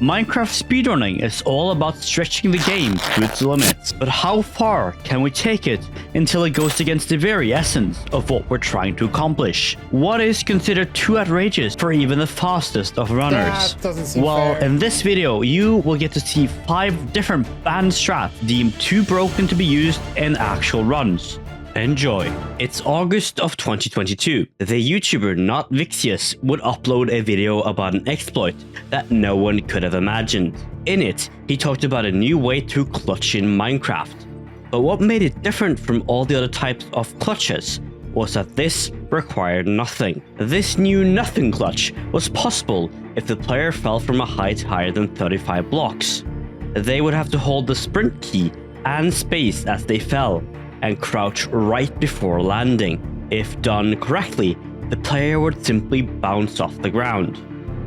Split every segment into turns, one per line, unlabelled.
Minecraft speedrunning is all about stretching the game to its limits, but how far can we take it until it goes against the very essence of what we're trying to accomplish? What is considered too outrageous for even the fastest of runners?
That doesn't seem
Well,
fair.
in this video, you will get to see 5 different banned strats deemed too broken to be used in actual runs. Enjoy. It's August of 2022. The YouTuber Not Vixius would upload a video about an exploit that no one could have imagined. In it, he talked about a new way to clutch in Minecraft. But what made it different from all the other types of clutches was that this required nothing. This new nothing clutch was possible if the player fell from a height higher than 35 blocks. They would have to hold the sprint key and space as they fell, and crouch right before landing. If done correctly, the player would simply bounce off the ground.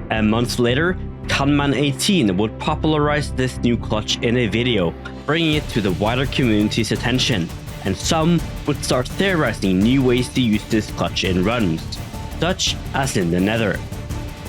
And months later, Conman18 would popularize this new clutch in a video, bringing it to the wider community's attention, and some would start theorizing new ways to use this clutch in runs, such as in the Nether.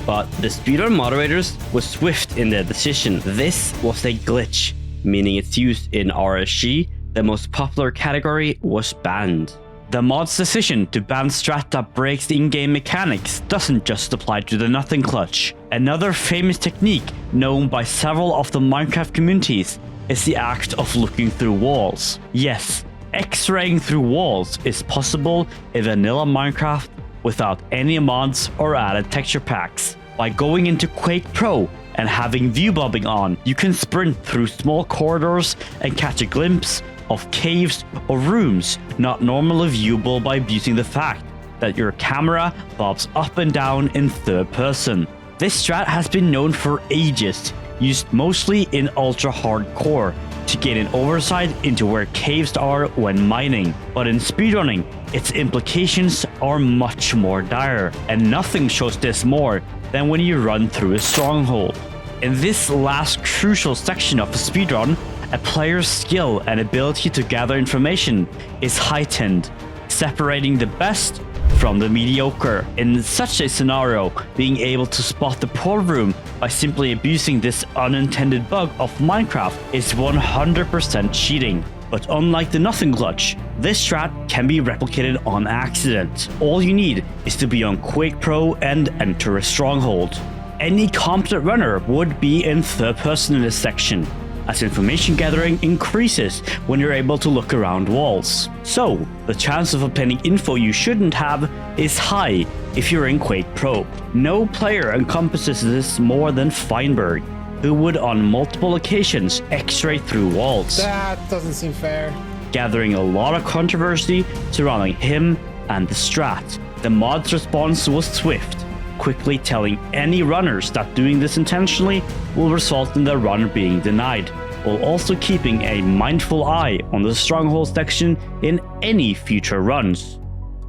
But the speedrun moderators were swift in their decision. This was a glitch, meaning its use in RSG, the most popular category, was banned. The mod's decision to ban strat that breaks the in-game mechanics doesn't just apply to the nothing clutch. Another famous technique known by several of the Minecraft communities is the act of looking through walls. Yes, X-raying through walls is possible in vanilla Minecraft without any mods or added texture packs. By going into Quake Pro and having view bobbing on, you can sprint through small corridors and catch a glimpse of caves or rooms not normally viewable by abusing the fact that your camera bobs up and down in third person. This strat has been known for ages, used mostly in ultra hardcore to gain an oversight into where caves are when mining. But in speedrunning, its implications are much more dire, and nothing shows this more than when you run through a stronghold. In this last crucial section of the speedrun, a player's skill and ability to gather information is heightened, separating the best from the mediocre. In such a scenario, being able to spot the poor room by simply abusing this unintended bug of Minecraft is 100% cheating. But unlike the nothing clutch, this strat can be replicated on accident. All you need is to be on Quake Pro and enter a stronghold. Any competent runner would be in third person in this section, as information gathering increases when you're able to look around walls. So, the chance of obtaining info you shouldn't have is high if you're in Quake Pro. No player encompasses this more than Feinberg, who would on multiple occasions X-ray through walls.
That doesn't seem fair.
Gathering a lot of controversy surrounding him and the strat. The mod's response was swift, quickly telling any runners that doing this intentionally will result in their run being denied, while also keeping a mindful eye on the stronghold section in any future runs.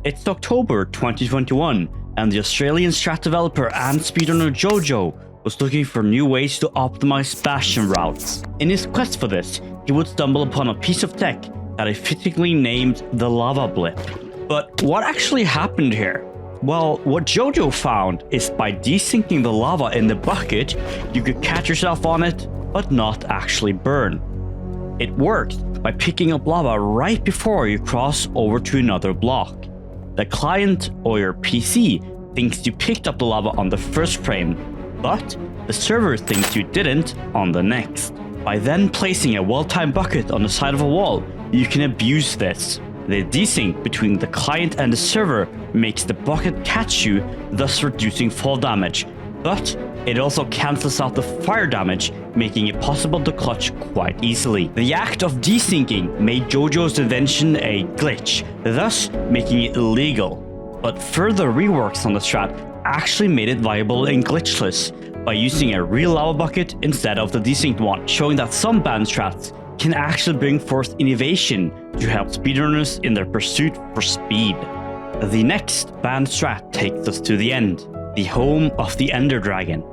It's October 2021, and the Australian strat developer and speedrunner Jojo was looking for new ways to optimize Bastion routes. In his quest for this, he would stumble upon a piece of tech that he fittingly named the lava blip. But what actually happened here? Well, what Jojo found is by desinking the lava in the bucket, you could catch yourself on it, but not actually burn. It works by picking up lava right before you cross over to another block. The client or your PC thinks you picked up the lava on the first frame, but the server thinks you didn't on the next. By then placing a well-timed bucket on the side of a wall, you can abuse this. The desync between the client and the server makes the bucket catch you, thus reducing fall damage, but it also cancels out the fire damage, making it possible to clutch quite easily. The act of desyncing made Jojo's invention a glitch, thus making it illegal. But further reworks on the strat actually made it viable and glitchless by using a real lava bucket instead of the desynced one, showing that some banned strats can actually bring forth innovation to help speedrunners in their pursuit for speed. The next banned strat takes us to the end, the home of the Ender Dragon.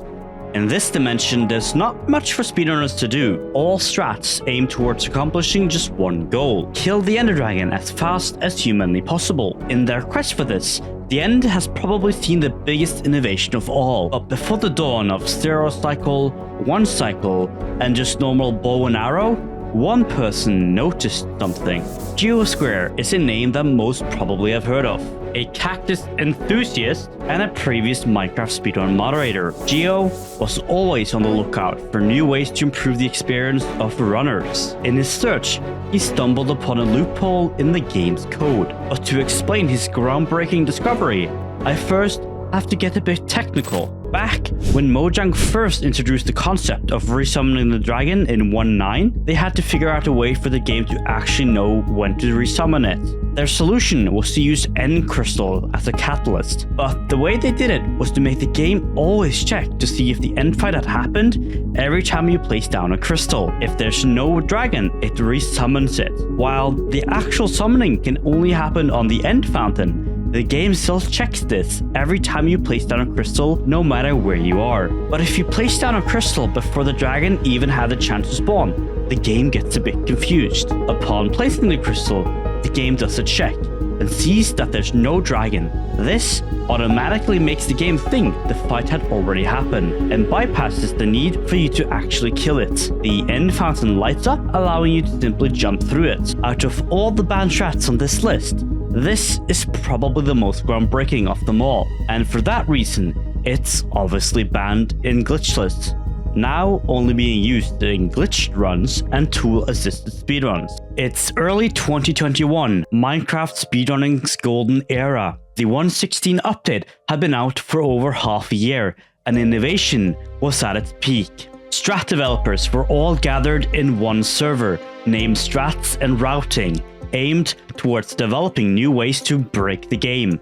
In this dimension, there's not much for speedrunners to do. All strats aim towards accomplishing just one goal: kill the Ender Dragon as fast as humanly possible. In their quest for this, The end has probably seen the biggest innovation of all, but before the dawn of stereocycle, one cycle, and just normal bow and arrow, one person noticed something. Geosquare is a name that most probably have heard of. A cactus enthusiast and a previous Minecraft speedrun moderator, Geo was always on the lookout for new ways to improve the experience of runners. In his search, he stumbled upon a loophole in the game's code. But to explain his groundbreaking discovery, I first have to get a bit technical. Back when Mojang first introduced the concept of resummoning the dragon in 1.9, they had to figure out a way for the game to actually know when to resummon it. Their solution was to use End Crystal as a catalyst, but the way they did it was to make the game always check to see if the end fight had happened every time you place down a crystal. If there's no dragon, it resummons it. While the actual summoning can only happen on the end fountain, the game still checks this every time you place down a crystal, no matter where you are. But if you place down a crystal before the dragon even had a chance to spawn, the game gets a bit confused. Upon placing the crystal, the game does a check and sees that there's no dragon. This automatically makes the game think the fight had already happened and bypasses the need for you to actually kill it. The end fountain lights up, allowing you to simply jump through it. Out of all the banned strats on this list, this is probably the most groundbreaking of them all, and for that reason, it's obviously banned in glitch lists, now only being used in glitched runs and tool-assisted speedruns. It's early 2021, Minecraft speedrunning's golden era. The 1.16 update had been out for over half a year, and innovation was at its peak. Strat developers were all gathered in one server, named Strats and Routing, aimed towards developing new ways to break the game.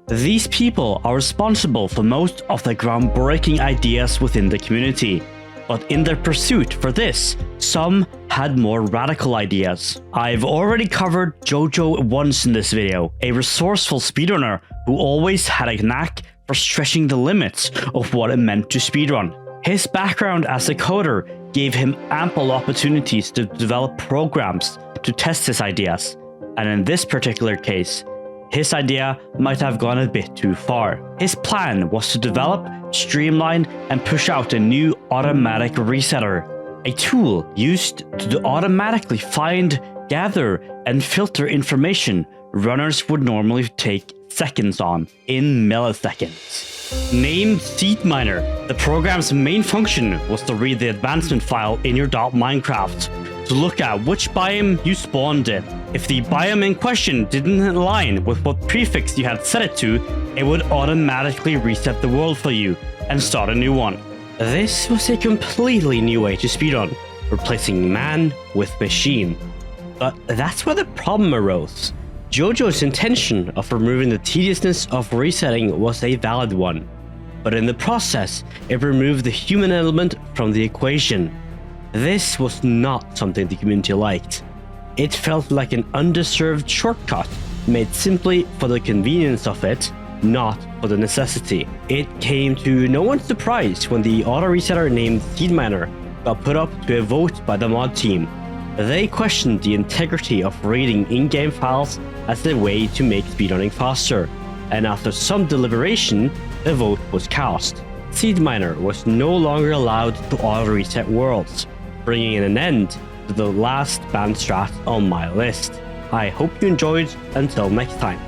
These people are responsible for most of the groundbreaking ideas within the community, but in their pursuit for this, some had more radical ideas. I've already covered Jojo once in this video, a resourceful speedrunner who always had a knack for stretching the limits of what it meant to speedrun. His background as a coder gave him ample opportunities to develop programs to test his ideas, and in this particular case, his idea might have gone a bit too far. His plan was to develop, streamline, and push out a new automatic resetter, a tool used to automatically find, gather, and filter information runners would normally take seconds on in milliseconds. Named SeedMiner, the program's main function was to read the advancement file in your .minecraft to look at which biome you spawned in. If the biome in question didn't align with what prefix you had set it to, it would automatically reset the world for you and start a new one. This was a completely new way to speedrun, replacing man with machine. But that's where the problem arose. Jojo's intention of removing the tediousness of resetting was a valid one, but in the process, it removed the human element from the equation. This was not something the community liked. It felt like an underserved shortcut made simply for the convenience of it, not for the necessity. It came to no one's surprise when the auto resetter named SeedMiner got put up to a vote by the mod team. They questioned the integrity of reading in-game files as a way to make speedrunning faster, and after some deliberation, the vote was cast. SeedMiner was no longer allowed to auto-reset worlds, bringing an end to the last banned strat on my list. I hope you enjoyed. Until next time.